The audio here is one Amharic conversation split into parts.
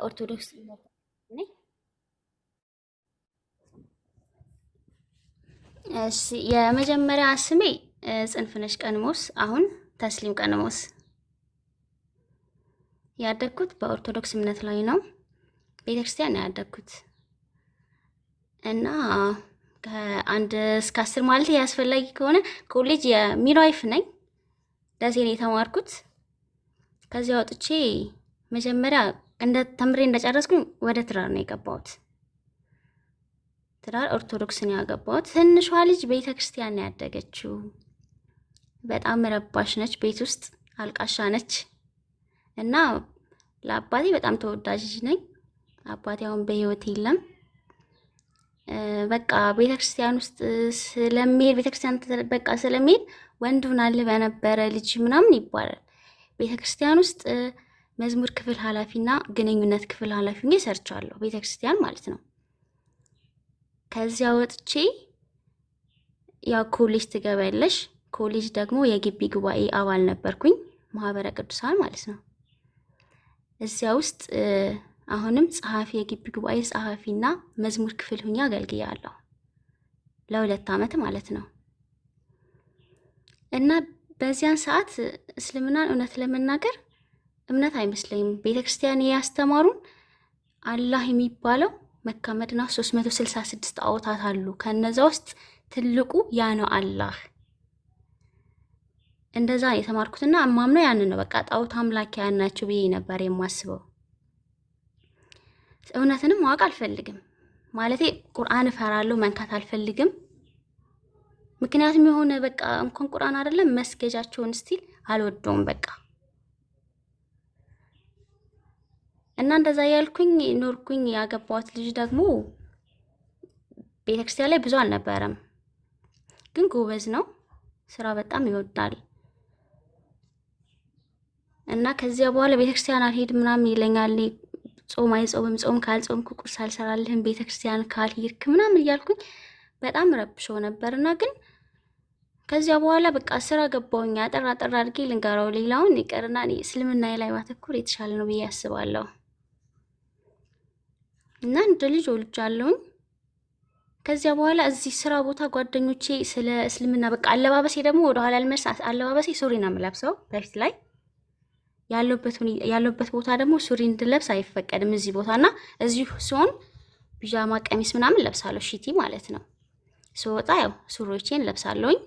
ኦርቶዶክስ ነኝ። እሺ የመጀመሪያ ስሜ ጽንፍነሽ ቀንሞስ፣ አሁን ተስሊም ቀንሞስ። ያደግኩት በኦርቶዶክስ እምነት ላይ ነው። ቤተክርስቲያን ነው ያደግኩት እና ከአንድ እስከ 10 ማለት ያስፈልጊ ከሆነ ኮሌጅ የሚድዋይፍ ነኝ። ደሴ ነው የተማርኩት። ከዚያ ወጥቼ መጀመሪያ እንደ ተምሬ እንደጨረስኩኝ ወደ ትዳር ነው የገባሁት። ትዳር ኦርቶዶክስ ነው ያገባሁት። ትንሿ ልጅ ቤተክርስቲያን ነው ያደገችው። በጣም ረባሽ ነች፣ ቤት ውስጥ አልቃሻ ነች እና ለአባቴ በጣም ተወዳጅ ነኝ። አባቴ አሁን በህይወት የለም። በቃ ቤተክርስቲያን ውስጥ ስለሚሄድ ቤተክርስቲያን በቃ ስለሚሄድ ወንድ ሆናል በነበረ ልጅ ምናምን ይባላል። ቤተክርስቲያን ውስጥ መዝሙር ክፍል ኃላፊና ግንኙነት ክፍል ኃላፊ ሆኜ ሰርቻለሁ፣ ቤተክርስቲያን ማለት ነው። ከዚያ ወጥቼ ያው ኮሌጅ ትገባለሽ። ኮሌጅ ደግሞ የግቢ ጉባኤ አባል ነበርኩኝ፣ ማህበረ ቅዱሳን ማለት ነው። እዚያ ውስጥ አሁንም ጸሐፊ የግቢ ጉባኤ ጸሐፊና መዝሙር ክፍል ሆኜ አገልግያለሁ ለ2 ዓመት ማለት ነው። እና በዚያን ሰዓት እስልምናን እውነት ለመናገር እምነት አይመስለኝም። ቤተክርስቲያን ያስተማሩን አላህ የሚባለው መካ መዲና 366 ጣዖታት አሉ። ከነዛ ውስጥ ትልቁ ያ ነው አላህ። እንደዛ የተማርኩትና እማምነው ያንን ነው። በቃ ጣዖት አምላኪያን ናቸው ብዬ ነበር የማስበው። እውነትንም ማወቅ አልፈልግም ማለቴ ቁርአን እፈራለሁ፣ መንካት አልፈልግም። ምክንያቱም የሆነ በቃ እንኳን ቁርአን አይደለም መስገጃቸውን ስቲል አልወደውም በቃ። እና እንደዛ ያልኩኝ ኖርኩኝ። ያገባሁት ልጅ ደግሞ ቤተክርስቲያን ላይ ብዙ አልነበረም፣ ግን ጎበዝ ነው፣ ስራ በጣም ይወዳል። እና ከዚያ በኋላ ቤተክርስቲያን አልሄድም ምናምን ይለኛል። ጾም አይጾምም፣ ጾም ካልጾምኩ ቁርስ አልሰራልህም፣ ቤተክርስቲያን ካልሄድክ ምናምን እያልኩኝ በጣም ረብሸው ነበርና ግን ከዚያ በኋላ በቃ ስራ ገባሁኝ። አጠር አድርጌ ልንገራው፣ ሌላውን ይቀርና እስልምና ላይ ማተኮር የተሻለ ነው ብዬ አስባለሁ። እና እንደ ልጅ ወልጃለሁኝ። ከዚያ በኋላ እዚህ ስራ ቦታ ጓደኞቼ ስለ እስልምና በቃ አለባበሴ ደግሞ ወደ ኋላ አልመለስ። አለባበሴ ሱሪ ነው የምለብሰው በፊት ላይ ያለበት ቦታ ደግሞ ሱሪ እንድለብስ አይፈቀድም እዚህ ቦታና እዚሁ ሲሆን ፒጃማ ቀሚስ ምናምን ለብሳለሁ፣ ሺቲ ማለት ነው። ስወጣ ያው ሱሪዎቼን ለብሳለሁኝ።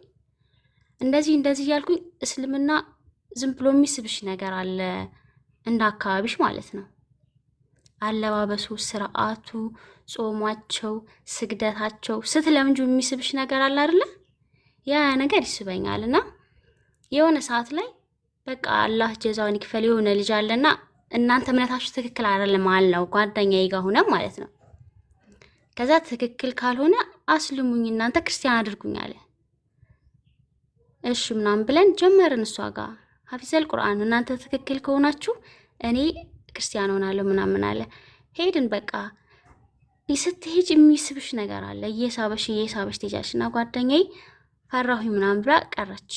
እንደዚህ ያልኩኝ እስልምና ዝም ብሎ የሚስብሽ ነገር አለ እንደ አካባቢሽ ማለት ነው። አለባበሱ፣ ስርዓቱ፣ ጾማቸው፣ ስግደታቸው ስትለምጁ የሚስብሽ ነገር አለ አይደለ? ያ ነገር ይስበኛልና የሆነ ሰዓት ላይ በቃ አላህ ጀዛውን ይክፈል የሆነ ልጅ አለና እናንተ እምነታችሁ ትክክል አይደለም አልነው ጓደኛዬ ጋር ሆነ ማለት ነው። ከዛ ትክክል ካልሆነ አስልሙኝ እናንተ ክርስቲያን አድርጉኝ አለ። እሺ ምናምን ብለን ጀመርን እሷ ጋር ሐፊዘል ቁርአን እናንተ ትክክል ከሆናችሁ እኔ ክርስቲያን ሆናለሁ ምናምን አለ። ሄድን በቃ ስትሄጅ የሚስብሽ ነገር አለ። እየሳበሽ ትሄጃለሽና ጓደኛዬ ፈራሁኝ ምናምን ብላ ቀረች።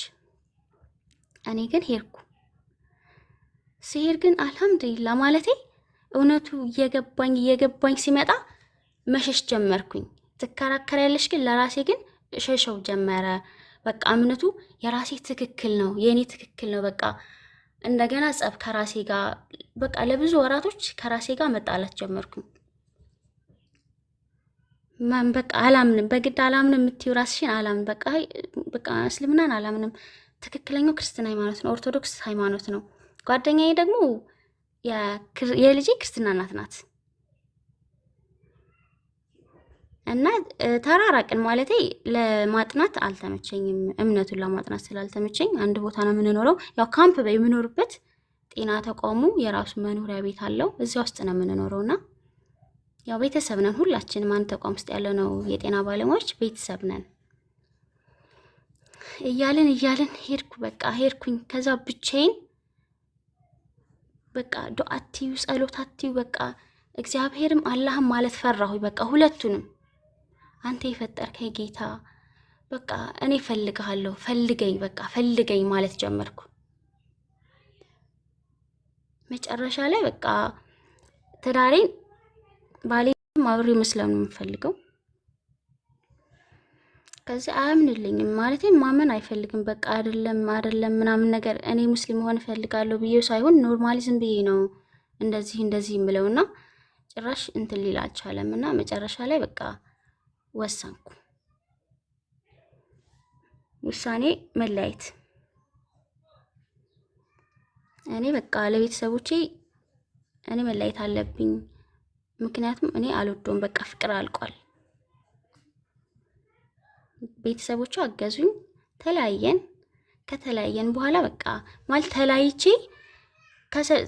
እኔ ግን ሄድኩ። ሲሄድ ግን አልሐምዱሊላህ ማለቴ እውነቱ እየገባኝ ሲመጣ መሸሽ ጀመርኩኝ። ትከራከሪያለሽ ግን ለራሴ ግን ሸሸው ጀመረ። በቃ እምነቱ የራሴ ትክክል ነው፣ የኔ ትክክል ነው። በቃ እንደገና ጸብ ከራሴ ጋር በቃ ለብዙ ወራቶች ከራሴ ጋር መጣላት ጀመርኩኝ። በቃ አላምንም፣ በግድ አላምንም የምትይው ራስሽን አላምን። በቃ እስልምናን አላምንም። ትክክለኛው ክርስትና ሃይማኖት ነው፣ ኦርቶዶክስ ሃይማኖት ነው። ጓደኛዬ ደግሞ የልጄ ክርስትና እናት ናት። እና ተራራቅን ማለቴ ለማጥናት አልተመቸኝም። እምነቱን ለማጥናት ስላልተመቸኝ አንድ ቦታ ነው የምንኖረው። ያው ካምፕ የምኖርበት ጤና ተቋሙ የራሱ መኖሪያ ቤት አለው፣ እዚያ ውስጥ ነው የምንኖረውና ያው ቤተሰብ ነን ሁላችንም። አንድ ተቋም ውስጥ ያለ ነው የጤና ባለሙያዎች ቤተሰብ ነን። እያልን ሄድኩኝ። ከዛ ብቻዬን በቃ ዱዓቲው ጸሎታቲው በቃ እግዚአብሔርም አላህም ማለት ፈራሁኝ። በቃ ሁለቱንም አንተ የፈጠርከኝ ጌታ በቃ እኔ ፈልግሃለሁ፣ ፈልገኝ ማለት ጀመርኩ። መጨረሻ ላይ በቃ ትዳሬን ባሌ አብሬ መስለም ነው የምፈልገው። ከዚህ አያምንልኝም ማለት ማመን አይፈልግም። በቃ አይደለም ምናምን ነገር እኔ ሙስሊም መሆን እፈልጋለሁ ብዬ ሳይሆን ኖርማሊ ዝም ብዬ ነው እንደዚህ የምለውና ጭራሽ እንትን ሊል አልቻለም። እና መጨረሻ ላይ በቃ ወሰንኩ። ውሳኔ መለያየት። እኔ በቃ ለቤተሰቦቼ እኔ መለያየት አለብኝ፣ ምክንያቱም እኔ አልወደውም። በቃ ፍቅር አልቋል። ቤተሰቦቹ አገዙኝ፣ ተለያየን። ከተለያየን በኋላ በቃ ማለት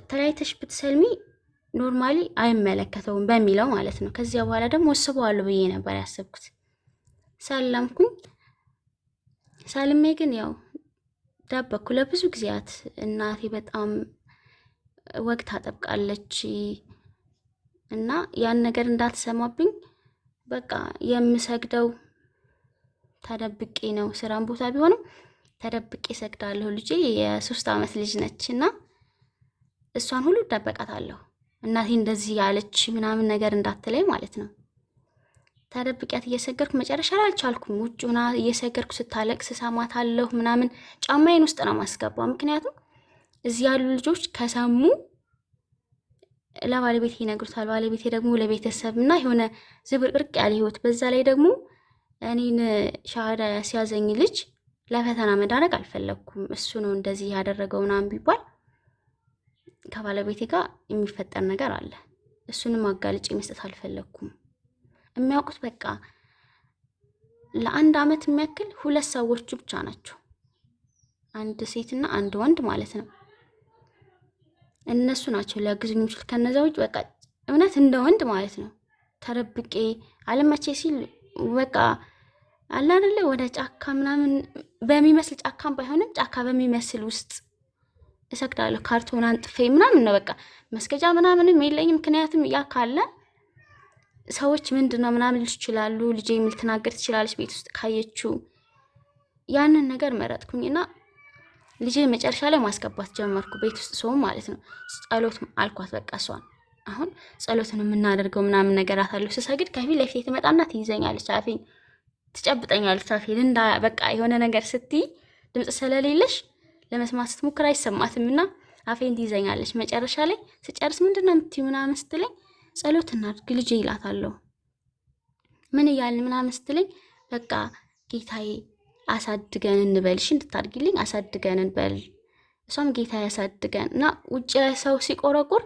ተለያይተሽ ብትሰልሚ ኖርማሊ አይመለከተውም በሚለው ማለት ነው። ከዚያ በኋላ ደግሞ ወስበዋለሁ ብዬ ነበር ያሰብኩት። ሰለምኩኝ። ሳልሜ ግን ያው ደበኩ ለብዙ ጊዜያት። እናቴ በጣም ወግ ታጠብቃለች እና ያን ነገር እንዳትሰማብኝ በቃ የምሰግደው ተደብቄ ነው። ስራም ቦታ ቢሆንም ተደብቄ ሰግዳለሁ። ልጄ የ3 ዓመት ልጅ ነች እና እሷን ሁሉ ደበቃታለሁ። እናቴ እንደዚህ ያለች ምናምን ነገር እንዳትለኝ ማለት ነው። ተደብቂያት እየሰገርኩ መጨረሻ ላይ አልቻልኩም። ውጭ ሆና እየሰገርኩ ስታለቅስ ሰማታለሁ ምናምን። ጫማዬን ውስጥ ነው ማስገባው፣ ምክንያቱም እዚህ ያሉ ልጆች ከሰሙ ለባለቤቴ ይነግሩታል። ባለቤቴ ደግሞ ለቤተሰብና የሆነ ዝብርቅርቅ ያለ ህይወት። በዛ ላይ ደግሞ እኔን ሻሃዳ ሲያዘኝ ልጅ ለፈተና መዳረግ አልፈለኩም። እሱ ነው እንደዚህ ያደረገው ምናምን ቢባል ከባለቤቴ ጋር የሚፈጠር ነገር አለ። እሱንም አጋልጬ መስጠት አልፈለኩም። የሚያውቁት በቃ ለ1 ዓመት የሚያክል 2 ሰዎች ብቻ ናቸው፣ አንድ ሴትና አንድ ወንድ ማለት ነው። እነሱ ናቸው ሊያግዙኝ የሚችሉት። ከነዛ ውጭ በቃ እውነት እንደ ወንድ ማለት ነው ተረብቄ አለመቼ ሲል በቃ አለ አይደለ ወደ ጫካ ምናምን በሚመስል ጫካም ባይሆንም ጫካ በሚመስል ውስጥ እሰግዳለሁ። ካርቶን አንጥፌ ምናምን ነው በቃ መስገጃ ምናምንም የለኝም። ምክንያቱም ያ ካለ ሰዎች ምንድነው ምናምን ይችላሉ፣ ልጄ የሚል ትናገር ትችላለች ቤት ውስጥ ካየችው። ያንን ነገር መረጥኩኝና ልጄ መጨረሻ ላይ ማስገባት ጀመርኩ ቤት ውስጥ ሰው ማለት ነው። ጸሎት አልኳት በቃ እሷን አሁን ጸሎትን የምናደርገው ምናምን ነገር አታለሁ። ስሰግድ ከፊት ለፊት ትመጣና ትይዘኛለች፣ አፌን ትጨብጠኛለች። አፌን እንዳ በቃ የሆነ ነገር ስትይ ድምጽ ስለሌለሽ ለመስማት ስትሞክር አይሰማትምና አፌን ትይዘኛለች። መጨረሻ ላይ ስጨርስ ምንድነው የምትይው ምናምን ስትለኝ ጸሎት እናድርግ ልጄ ይላታለሁ። ምን እያልን ምናምን ስትለኝ በቃ ጌታዬ አሳድገን እንበልሽ እንድታድግልኝ አሳድገን እንበል። እሷም ጌታ ያሳድገን እና ውጭ ላይ ሰው ሲቆረቁር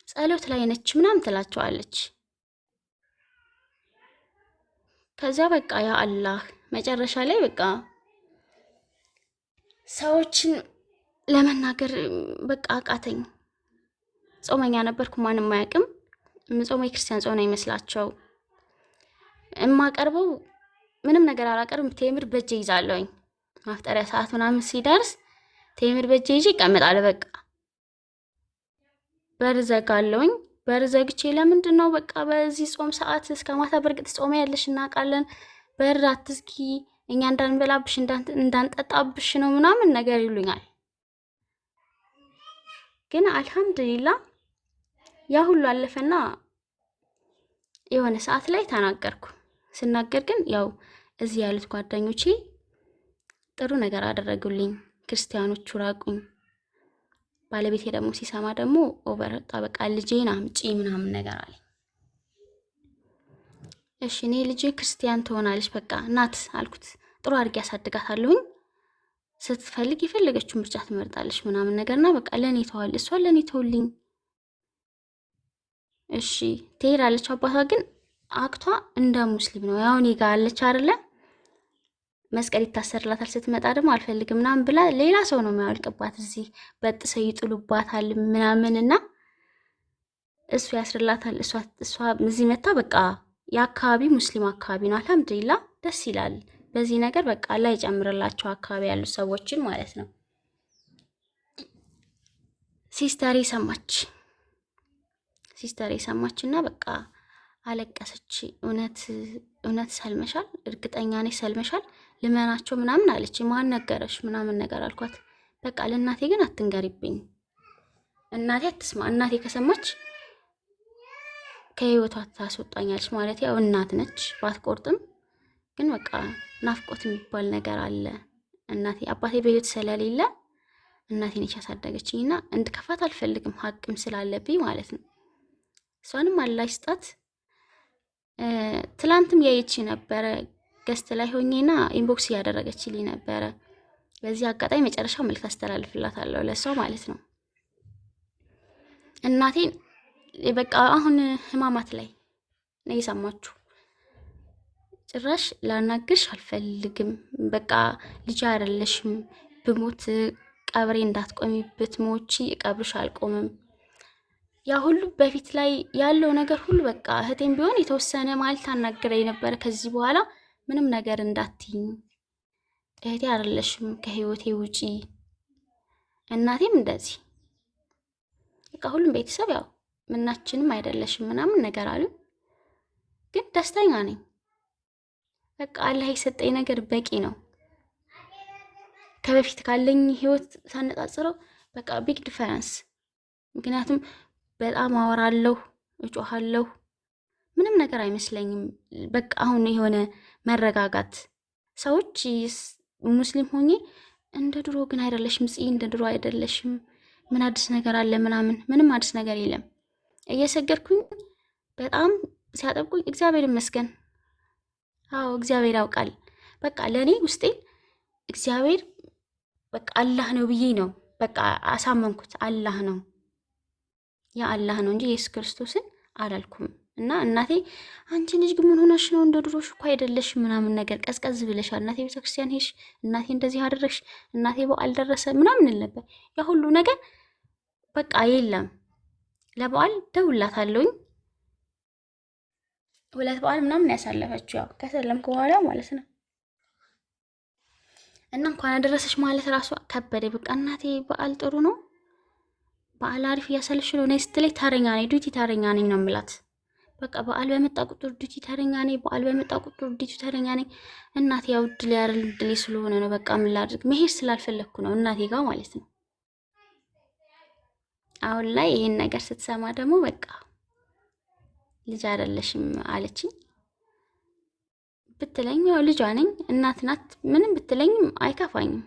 ጸሎት ላይ ነች ምናምን ትላቸዋለች። ከዛ በቃ ያ አላህ መጨረሻ ላይ በቃ ሰዎችን ለመናገር በቃ አቃተኝ። ጾመኛ ነበርኩ፣ ማንም አያውቅም። ጾም የክርስቲያን ጾም ነው ይመስላቸው። የማቀርበው ምንም ነገር አላቀርብም። ቴምር በእጄ ይዛለሁኝ። ማፍጠሪያ ሰዓት ምናምን ሲደርስ ቴምር በእጄ ይዤ እቀመጣለሁ። በቃ በር ዘጋለሁኝ። በር ዘግቼ ለምንድን ነው በቃ በዚህ ጾም ሰዓት እስከ ማታ በርግጥ ጾም ያለሽ እናውቃለን፣ በር አትዝጊ፣ እኛ እንዳንበላብሽ እንዳንጠጣብሽ ነው ምናምን ነገር ይሉኛል። ግን አልሐምዱሊላህ ያ ሁሉ አለፈና የሆነ ሰዓት ላይ ተናገርኩ። ስናገር ግን ያው እዚህ ያሉት ጓደኞቼ ጥሩ ነገር አደረጉልኝ። ክርስቲያኖቹ ራቁኝ። ባለቤቴ ደግሞ ሲሰማ ደግሞ ኦቨር በቃ ልጄን አምጪ ምናምን ነገር አለ። እሺ እኔ ልጄ ክርስቲያን ትሆናለች በቃ ናት አልኩት። ጥሩ አድርጌ ያሳድጋታለሁኝ። ስትፈልግ የፈለገችው ምርጫ ትመርጣለች ምናምን ነገርና በቃ ለኔ ተዋል፣ እሷ ለኔ ተውልኝ። እሺ ትሄዳለች። አባቷ ግን አክቷ እንደ ሙስሊም ነው። ያው እኔ ጋር አለች አይደለ መስቀል ይታሰርላታል። ስትመጣ ደግሞ አልፈልግም ምናምን ብላ ሌላ ሰው ነው የሚያወልቅባት። እዚህ በጥሰው ይጥሉባታል ምናምንና እሱ ያስርላታል። እሷ እዚህ መታ በቃ የአካባቢ ሙስሊም አካባቢ ነው። አልሐምዱሊላህ ደስ ይላል። በዚህ ነገር በቃ አላህ ይጨምርላቸው አካባቢ ያሉ ሰዎችን ማለት ነው። ሲስተር ሰማችና በቃ አለቀሰች። እውነት ሰልመሻል? እርግጠኛ ነኝ ሰልመሻል? ልመናቸው ምናምን አለች። ማን ነገረሽ ምናምን ነገር አልኳት። በቃ ለእናቴ ግን አትንገሪብኝ፣ እናቴ አትስማ። እናቴ ከሰማች ከህይወቷ ታስወጣኛለች ማለት ያው እናት ነች ባትቆርጥም፣ ግን በቃ ናፍቆት የሚባል ነገር አለ። እናቴ አባቴ በህይወት ስለሌለ እናቴ ነች ያሳደገችኝና እንድከፋት አልፈልግም፣ ሀቅም ስላለብኝ ማለት ነው። እሷንም አላህ ይስጣት። ትላንትም ያየች ነበረ ገስት ላይ ሆኜና ኢንቦክስ እያደረገችልኝ ነበረ። በዚህ አጋጣሚ መጨረሻው መልዕክት አስተላልፍላታለሁ ለሷ ማለት ነው። እናቴን በቃ አሁን ህማማት ላይ ነው የሰማችሁ። ጭራሽ ላናግርሽ አልፈልግም፣ በቃ ልጅ አይደለሽም፣ ብሞት ቀብሬ እንዳትቆሚ፣ ብትሞቺ ቀብርሽ አልቆምም። ያ ሁሉ በፊት ላይ ያለው ነገር ሁሉ በቃ እህቴም ቢሆን የተወሰነ ማለት ታናግረኝ ነበር። ከዚህ በኋላ ምንም ነገር እንዳትይኝ፣ እህቴ አይደለሽም፣ ከህይወቴ ውጪ። እናቴም እንደዚህ በቃ ሁሉም ቤተሰብ ያው ምናችንም አይደለሽም ምናምን ነገር አሉ። ግን ደስተኛ ነኝ። በቃ አላህ የሰጠኝ ነገር በቂ ነው። ከበፊት ካለኝ ህይወት ሳነጻጽረው በቃ ቢግ ዲፈረንስ። ምክንያቱም በጣም አወራለሁ፣ እጮሃለሁ፣ ምንም ነገር አይመስለኝም። በቃ አሁን የሆነ መረጋጋት። ሰዎች ሙስሊም ሆኜ እንደ ድሮ ግን አይደለሽም ጽ እንደ ድሮ አይደለሽም፣ ምን አዲስ ነገር አለ ምናምን፣ ምንም አዲስ ነገር የለም። እየሰገድኩኝ በጣም ሲያጠብቁኝ እግዚአብሔር ይመስገን። አዎ እግዚአብሔር ያውቃል። በቃ ለኔ ውስጤን እግዚአብሔር በቃ አላህ ነው ብዬ ነው በቃ አሳመንኩት። አላህ ነው ያ አላህ ነው እንጂ ኢየሱስ ክርስቶስን አላልኩም። እና እናቴ አንቺ ልጅ ግን ምን ሆነሽ ነው? እንደ ድሮሽ እኮ አይደለሽ ምናምን ነገር ቀዝቀዝ ብለሻል። እናቴ ቤተክርስቲያን ሄሽ፣ እናቴ እንደዚህ አደረግሽ፣ እናቴ በዓል ደረሰ ምናምን ነበር። ያ ሁሉ ነገር በቃ የለም። ለበዓል ደውላታለሁኝ። ሁለት በዓል ምናምን ያሳለፈችው ያው ከሰለምኩ በኋላ ማለት ነው። እና እንኳን አደረሰሽ ማለት ራሱ ከበደ። በቃ እናቴ በዓል ጥሩ ነው፣ በዓል አሪፍ እያሳለፍሽ ነው ነይ ስትለኝ ተረኛ ነኝ፣ ዱቲ ተረኛ ነኝ ነው የምላት። በቃ በዓል በመጣ ቁጥር ዱቲ ተረኛ ነኝ፣ በዓል በመጣ ቁጥር ዱቲ ተረኛ ነኝ። እናቴ ያው ድል ያረል ድል ስለሆነ ነው በቃ ምን ላድርግ፣ መሄድ ስላልፈለኩ ነው እናቴ ጋር ማለት ነው። አሁን ላይ ይሄን ነገር ስትሰማ ደግሞ በቃ ልጅ አይደለሽም አለችኝ። ብትለኝ ያው ልጇ ነኝ፣ እናት ናት። ምንም ብትለኝም አይከፋኝም።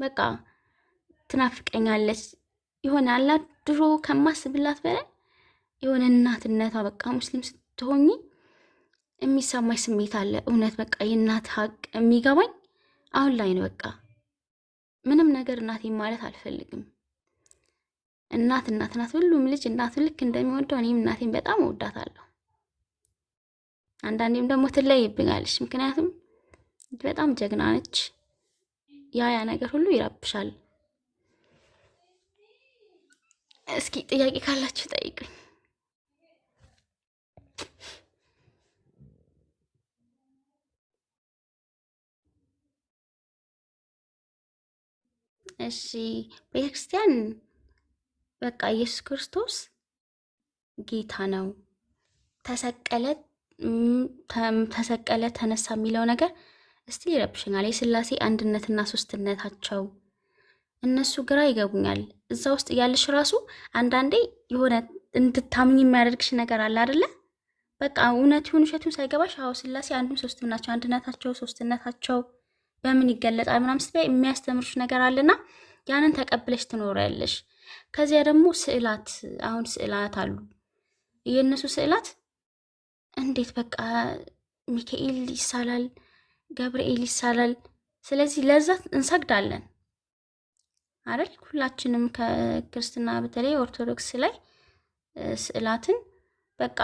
በቃ ትናፍቀኛለች። የሆነ አላ ድሮ ከማስብላት በላይ የሆነ እናትነቷ በቃ ሙስሊም ስትሆኚ የሚሰማኝ ስሜት አለ። እውነት በቃ የእናት ሀቅ የሚገባኝ አሁን ላይ ነው። በቃ ምንም ነገር እናቴን ማለት አልፈልግም። እናት እናት ናት። ሁሉም ልጅ እናቱ ልክ እንደሚወደው እኔም እናቴን በጣም እወዳታለሁ። አንዳንዴም ደግሞ ትለይብኛለች። ምክንያቱም በጣም ጀግና ነች። ያ ነገር ሁሉ ይረብሻል። እስኪ ጥያቄ ካላችሁ ጠይቁኝ። እሺ ቤተክርስቲያን በቃ ኢየሱስ ክርስቶስ ጌታ ነው፣ ተሰቀለ ተነሳ የሚለው ነገር እስቲ ይረብሽኛል። የስላሴ አንድነትና ሶስትነታቸው እነሱ ግራ ይገቡኛል። እዛ ውስጥ ያለሽ ራሱ አንዳንዴ የሆነ እንድታምኝ የሚያደርግሽ ነገር አለ አይደለ? በቃ እውነቱን ውሸቱን ሳይገባሽ አዎ ስላሴ አንድም ሶስትም ናቸው፣ አንድነታቸው ሶስትነታቸው በምን ይገለጣል ምናምን ስትበይ የሚያስተምርሽ ነገር አለና ያንን ተቀብለሽ ትኖሪያለሽ። ከዚያ ደግሞ ስዕላት፣ አሁን ስዕላት አሉ። የእነሱ ስዕላት እንዴት በቃ ሚካኤል ይሳላል፣ ገብርኤል ይሳላል። ስለዚህ ለዛ እንሰግዳለን አይደል? ሁላችንም ከክርስትና በተለይ ኦርቶዶክስ ላይ ስዕላትን በቃ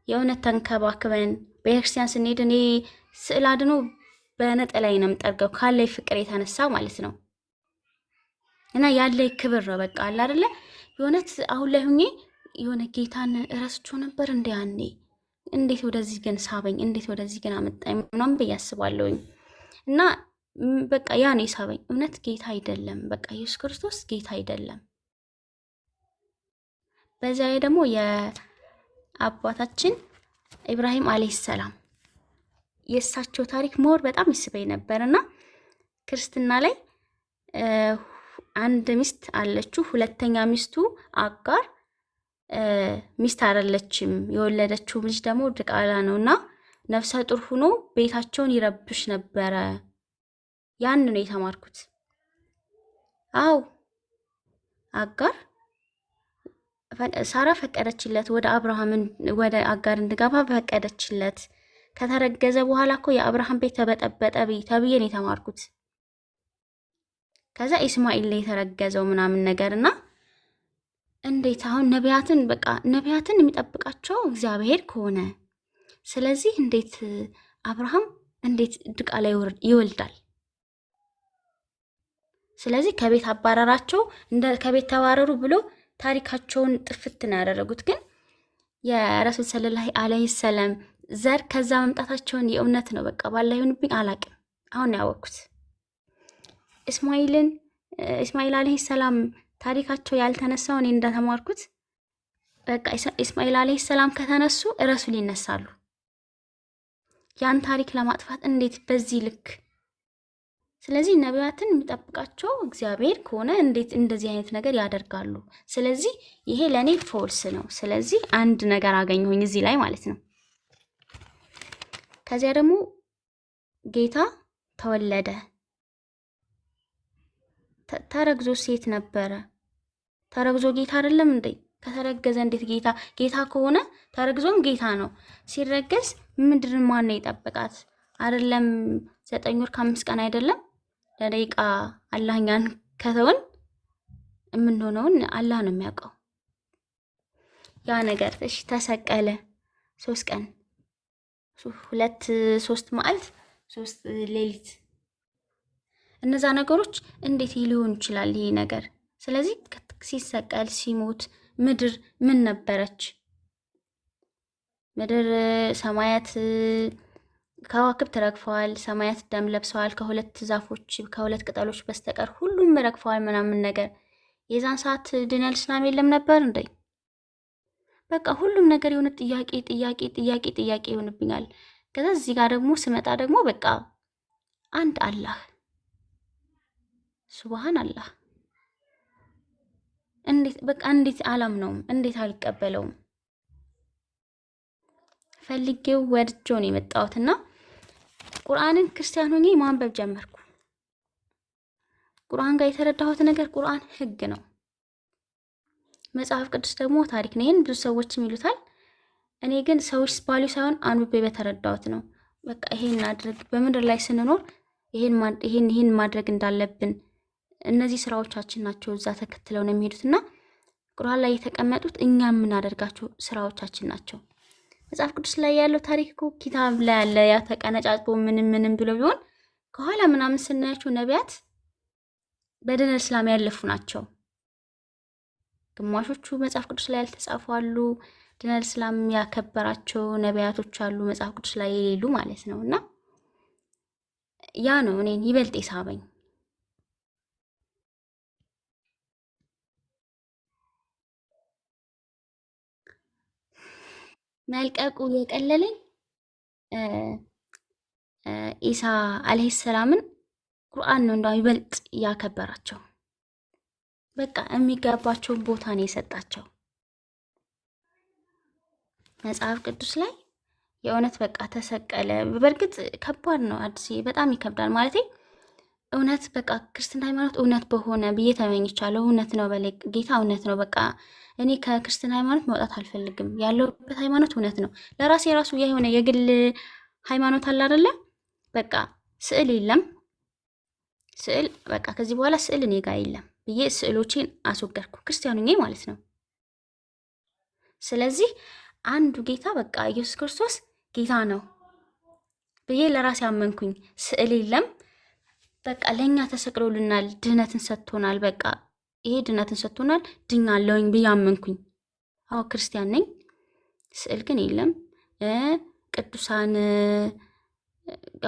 የእውነት ተንከባክበን ቤተክርስቲያን ስንሄድ እኔ ስዕል አድኖ በነጠላይ ነው የምጠርገው ካለኝ ፍቅር የተነሳ ማለት ነው። እና ያለኝ ክብር ነው በቃ አለ አይደለ? የእውነት አሁን ላይ ሁኜ የሆነ ጌታን እረስቸው ነበር እንደ ያኔ እንዴት ወደዚህ ግን ሳበኝ፣ እንዴት ወደዚህ ግን አመጣኝ ምናምን ብዬ አስባለሁኝ። እና በቃ ያ ነው ሳበኝ። እውነት ጌታ አይደለም፣ በቃ ኢየሱስ ክርስቶስ ጌታ አይደለም። በዚያ ላይ ደግሞ የአባታችን ኢብራሂም አለይሂ ሰላም የእሳቸው ታሪክ ሞር በጣም ይስበኝ ነበርና ክርስትና ላይ አንድ ሚስት አለችው። ሁለተኛ ሚስቱ አጋር ሚስት አይደለችም። የወለደችው ልጅ ደግሞ ድቃላ ነውና ነፍሰ ጡር ሆኖ ቤታቸውን ይረብሽ ነበረ። ያን ነው የተማርኩት። አው አጋር ሳራ ፈቀደችለት፣ ወደ አጋር እንድገባ ፈቀደችለት። ከተረገዘ በኋላ እኮ የአብርሃም ቤት ተበጠበጠ ተብዬ ነው የተማርኩት። ከዛ ኢስማኤል ላይ የተረገዘው ምናምን ነገርና እንዴት አሁን ነቢያትን የሚጠብቃቸው እግዚአብሔር ከሆነ ስለዚህ እንዴት አብርሃም እንዴት ድቃላ ይወልዳል? ስለዚህ ከቤት አባረራቸው። ከቤት ተባረሩ ብሎ ታሪካቸውን ጥፍት ነው ያደረጉት። ግን የረሱል ሰለላሁ ዐለይሂ ወሰለም ዘር ከዛ መምጣታቸውን የእውነት ነው በቃ ባላ ይሁንብኝ አላቅም። አሁን ያወቅኩት ኢስማኤል ዐለይሂ ሰላም ታሪካቸው ያልተነሳው እኔ እንደተማርኩት በቃ ኢስማኤል ዐለይሂ ሰላም ከተነሱ ረሱል ይነሳሉ። ያን ታሪክ ለማጥፋት እንዴት በዚህ ልክ? ስለዚህ ነቢያትን የሚጠብቃቸው እግዚአብሔር ከሆነ እንዴት እንደዚህ አይነት ነገር ያደርጋሉ? ስለዚህ ይሄ ለእኔ ፎልስ ነው። ስለዚህ አንድ ነገር አገኘሁኝ እዚህ ላይ ማለት ነው። ከዚያ ደግሞ ጌታ ተወለደ። ተረግዞ ሴት ነበረ። ተረግዞ ጌታ አይደለም እንዴ? ከተረገዘ እንዴት ጌታ ከሆነ ተረግዞም ጌታ ነው። ሲረገዝ ምድርን ማን ነው የጠበቃት? አይደለም 9 ወር ከ5 ቀን አይደለም ለደቂቃ አላህኛን ከተውን የምንሆነውን አላህ ነው የሚያውቀው። ያ ነገር እሺ ተሰቀለ 3 ቀን 3 መዓልት 3 ሌሊት እነዛ ነገሮች እንዴት ሊሆን ይችላል ይሄ ነገር? ስለዚህ ሲሰቀል ሲሞት ምድር ምን ነበረች? ምድር ሰማያት ከዋክብት ረግፈዋል፣ ሰማያት ደም ለብሰዋል፣ ከሁለት ቅጠሎች በስተቀር ሁሉም ረግፈዋል ምናምን ነገር። የዛን ሰዓት ዲነል እስላም የለም ነበር እንዴ? በቃ ሁሉም ነገር የሆነ ጥያቄ ይሆንብኛል። ከዛ እዚህ ጋር ደግሞ ስመጣ ደግሞ በቃ አንድ አላህ ሱብሃን አላህ እንዴት አላምነውም? እንዴት አልቀበለውም? ፈልጌው ወድጄው ነው የመጣሁትና ቁርአንን ክርስቲያን ሆኜ ማንበብ ጀመርኩ። ቁርአን ጋር የተረዳሁት ነገር ቁርአን ህግ ነው፣ መጽሐፍ ቅዱስ ደግሞ ታሪክ ነው። ይሄን ብዙ ሰዎችም ይሉታል። እኔ ግን ሰዎች ባሉ ሳይሆን አንብቤ በተረዳሁት ነው። በቃ ይሄን አድርግ፣ በምድር ላይ ስንኖር ይሄን ማድረግ እንዳለብን እነዚህ ስራዎቻችን ናቸው። እዛ ተከትለው ነው የሚሄዱትና ቁርአን ላይ የተቀመጡት እኛ የምናደርጋቸው ስራዎቻችን ናቸው። መጽሐፍ ቅዱስ ላይ ያለው ታሪክ እኮ ኪታብ ላይ ያለ ያ ተቀነጫጭቦ ምንም ብሎ ቢሆን ከኋላ ምናምን ስናያቸው ነቢያት በዲነል እስላም ያለፉ ናቸው። ግማሾቹ መጽሐፍ ቅዱስ ላይ ያልተጻፉ አሉ። ዲነል እስላም ያከበራቸው ነቢያቶች አሉ፣ መጽሐፍ ቅዱስ ላይ የሌሉ ማለት ነው። እና ያ ነው እኔን ይበልጥ የሳበኝ። መልቀቁ የቀለለኝ ኢሳ አለይሂ ሰላምን ቁርአን ነው እንደው ይበልጥ ያከበራቸው። በቃ የሚገባቸውን ቦታ ነው የሰጣቸው። መጽሐፍ ቅዱስ ላይ የእውነት በቃ ተሰቀለ። በእርግጥ ከባድ ነው አዲስ፣ በጣም ይከብዳል ማለት እውነት በቃ ክርስትና ሃይማኖት እውነት በሆነ ብዬ ተመኝቻለሁ። እውነት ነው በላይ ጌታ እውነት ነው። በቃ እኔ ከክርስትና ሃይማኖት መውጣት አልፈልግም። ያለሁበት ሃይማኖት እውነት ነው። ለራሴ የራሱ የሆነ የግል ሃይማኖት አለ አይደለ? በቃ ስዕል የለም፣ ስዕል በቃ ከዚህ በኋላ ስዕል እኔ ጋር የለም ብዬ ስዕሎቼን አስወገድኩ፣ ክርስቲያኑኝ ማለት ነው። ስለዚህ አንዱ ጌታ በቃ ኢየሱስ ክርስቶስ ጌታ ነው ብዬ ለራሴ አመንኩኝ። ስዕል የለም፣ በቃ ለኛ ተሰቅሎልናል፣ ድህነትን ሰጥቶናል። በቃ ይሄ ድህነትን ሰጥቶናል፣ ድኛለሁኝ ብዬ አመንኩኝ። አዎ ክርስቲያን ነኝ። ስዕል ግን የለም። ቅዱሳን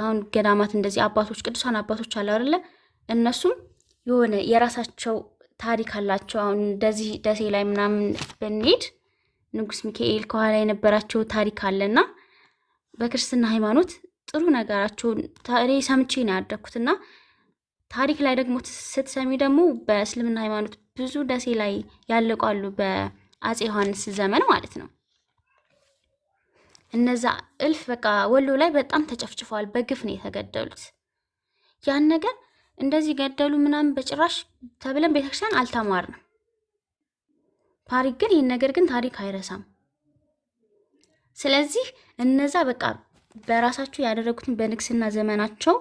አሁን ገዳማት እንደዚህ አባቶች ቅዱሳን አባቶች አለ አይደለ? እነሱም የሆነ የራሳቸው ታሪክ አላቸው። አሁን እንደዚህ ደሴ ላይ ምናምን ብንሄድ ንጉስ ሚካኤል ከኋላ የነበራቸው ታሪክ አለና በክርስትና ሃይማኖት ጥሩ ነገራቸውን እኔ ሰምቼ ነው ያደግኩትና ታሪክ ላይ ደግሞ ስትሰሚ ደግሞ በእስልምና ሃይማኖት ብዙ ደሴ ላይ ያለቃሉ አጼ ዮሐንስ ዘመን ማለት ነው። እነዛ እልፍ በቃ ወሎ ላይ በጣም ተጨፍጭፈዋል፣ በግፍ ነው የተገደሉት። ያን ነገር እንደዚህ ገደሉ ምናምን በጭራሽ ተብለን ቤተክርስቲያን አልተማርንም። ታሪክ ግን ይህን ነገር ግን ታሪክ አይረሳም። ስለዚህ እነዛ በቃ በራሳቸው ያደረጉትን በንግስና ዘመናቸው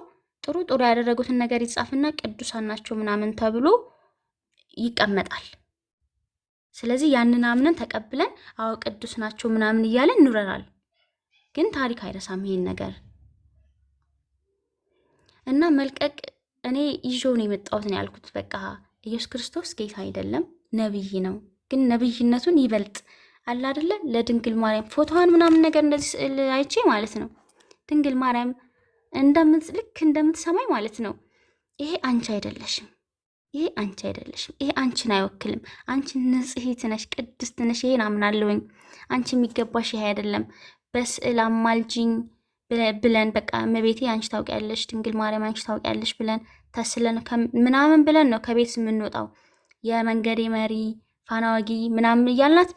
ጥሩ ጥሩ ያደረጉትን ነገር ይጻፍና ቅዱሳን ናቸው ምናምን ተብሎ ይቀመጣል። ስለዚህ ያንን አምነን ተቀብለን አዎ ቅዱስ ናቸው ምናምን እያለን እንኖራለን። ግን ታሪክ አይረሳም ይሄን ነገር እና መልቀቅ እኔ ይዤው ነው የመጣሁት ነው ያልኩት። በቃ ኢየሱስ ክርስቶስ ጌታ አይደለም ነብይ ነው። ግን ነብይነቱን ይበልጥ አለ አይደለ ለድንግል ማርያም ፎቶዋን ምናምን ነገር እንደዚህ ስዕል አይቼ ማለት ነው ድንግል ማርያም ልክ እንደምትሰማኝ ማለት ነው ይሄ አንቺ አይደለሽም፣ ይሄ አንቺ አይደለሽም፣ ይሄ አንቺን አይወክልም፣ አንቺ ንጽሕት ነሽ፣ ቅድስት ነሽ፣ ይሄን አምናለሁኝ፣ አንቺ የሚገባሽ ይሄ አይደለም፣ በስዕል አማልጅኝ ብለን በቃ እመቤቴ አንቺ ታውቂያለሽ፣ ድንግል ማርያም አንቺ ታውቂያለሽ ብለን ተስለን ምናምን ብለን ነው ከቤት የምንወጣው። የመንገዴ መሪ ፋናዋጊ ምናምን እያልናት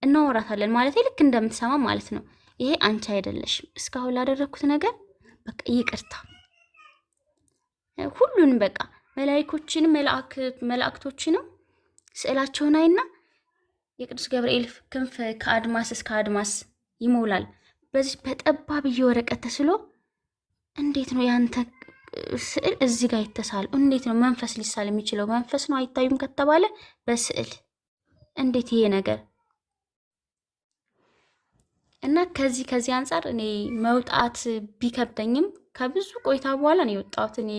እናወራታለን ማለት ልክ እንደምትሰማ ማለት ነው። ይሄ አንቺ አይደለሽም፣ እስካሁን ላደረግኩት ነገር በቃ ይቅርታ። ሁሉንም በቃ መላእክቶችንም መላእክቶችንም ስዕላቸውን አይና የቅዱስ ገብርኤል ክንፍ ከአድማስ እስከ አድማስ ይሞላል። በዚህ በጠባብ ወረቀት ተስሎ እንዴት ነው ያንተ ስዕል እዚህ ጋር ይተሳል? እንዴት ነው መንፈስ ሊሳል የሚችለው? መንፈስ ነው አይታዩም ከተባለ በስዕል እንዴት ይሄ ነገር እና ከዚህ አንጻር እኔ መውጣት ቢከብደኝም ከብዙ ቆይታ በኋላ ነው የወጣሁት። እኔ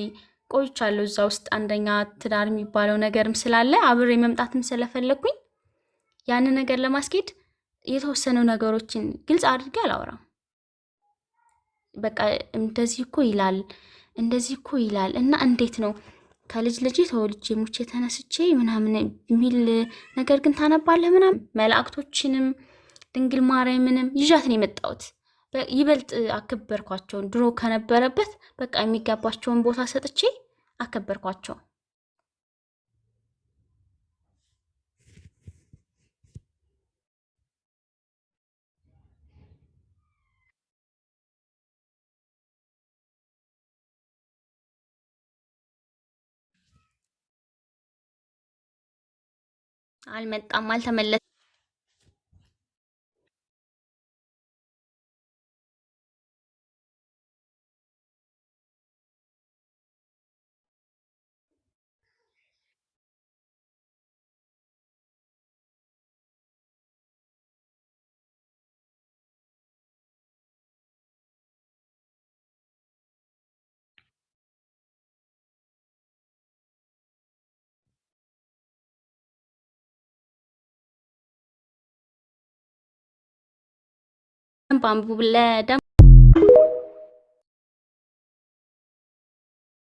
ቆይቻለሁ እዛ ውስጥ አንደኛ ትዳር የሚባለው ነገርም ስላለ አብሬ መምጣትም ስለፈለኩኝ ያንን ነገር ለማስኬድ የተወሰኑ ነገሮችን ግልጽ አድርጌ አላወራም። በቃ እንደዚህ እኮ ይላል እንደዚህ እኮ ይላል እና እንዴት ነው ከልጅ ልጅ ተወልጄ ሙቼ ተነስቼ ምናምን የሚል ነገር ግን ታነባለህ ምናምን መላእክቶችንም ድንግል ማርያምንም ይዣትን የመጣሁት ይበልጥ አከበርኳቸውን ድሮ ከነበረበት በቃ የሚገባቸውን ቦታ ሰጥቼ አከበርኳቸው። አልመጣም፣ አልተመለሰም። በአንቡ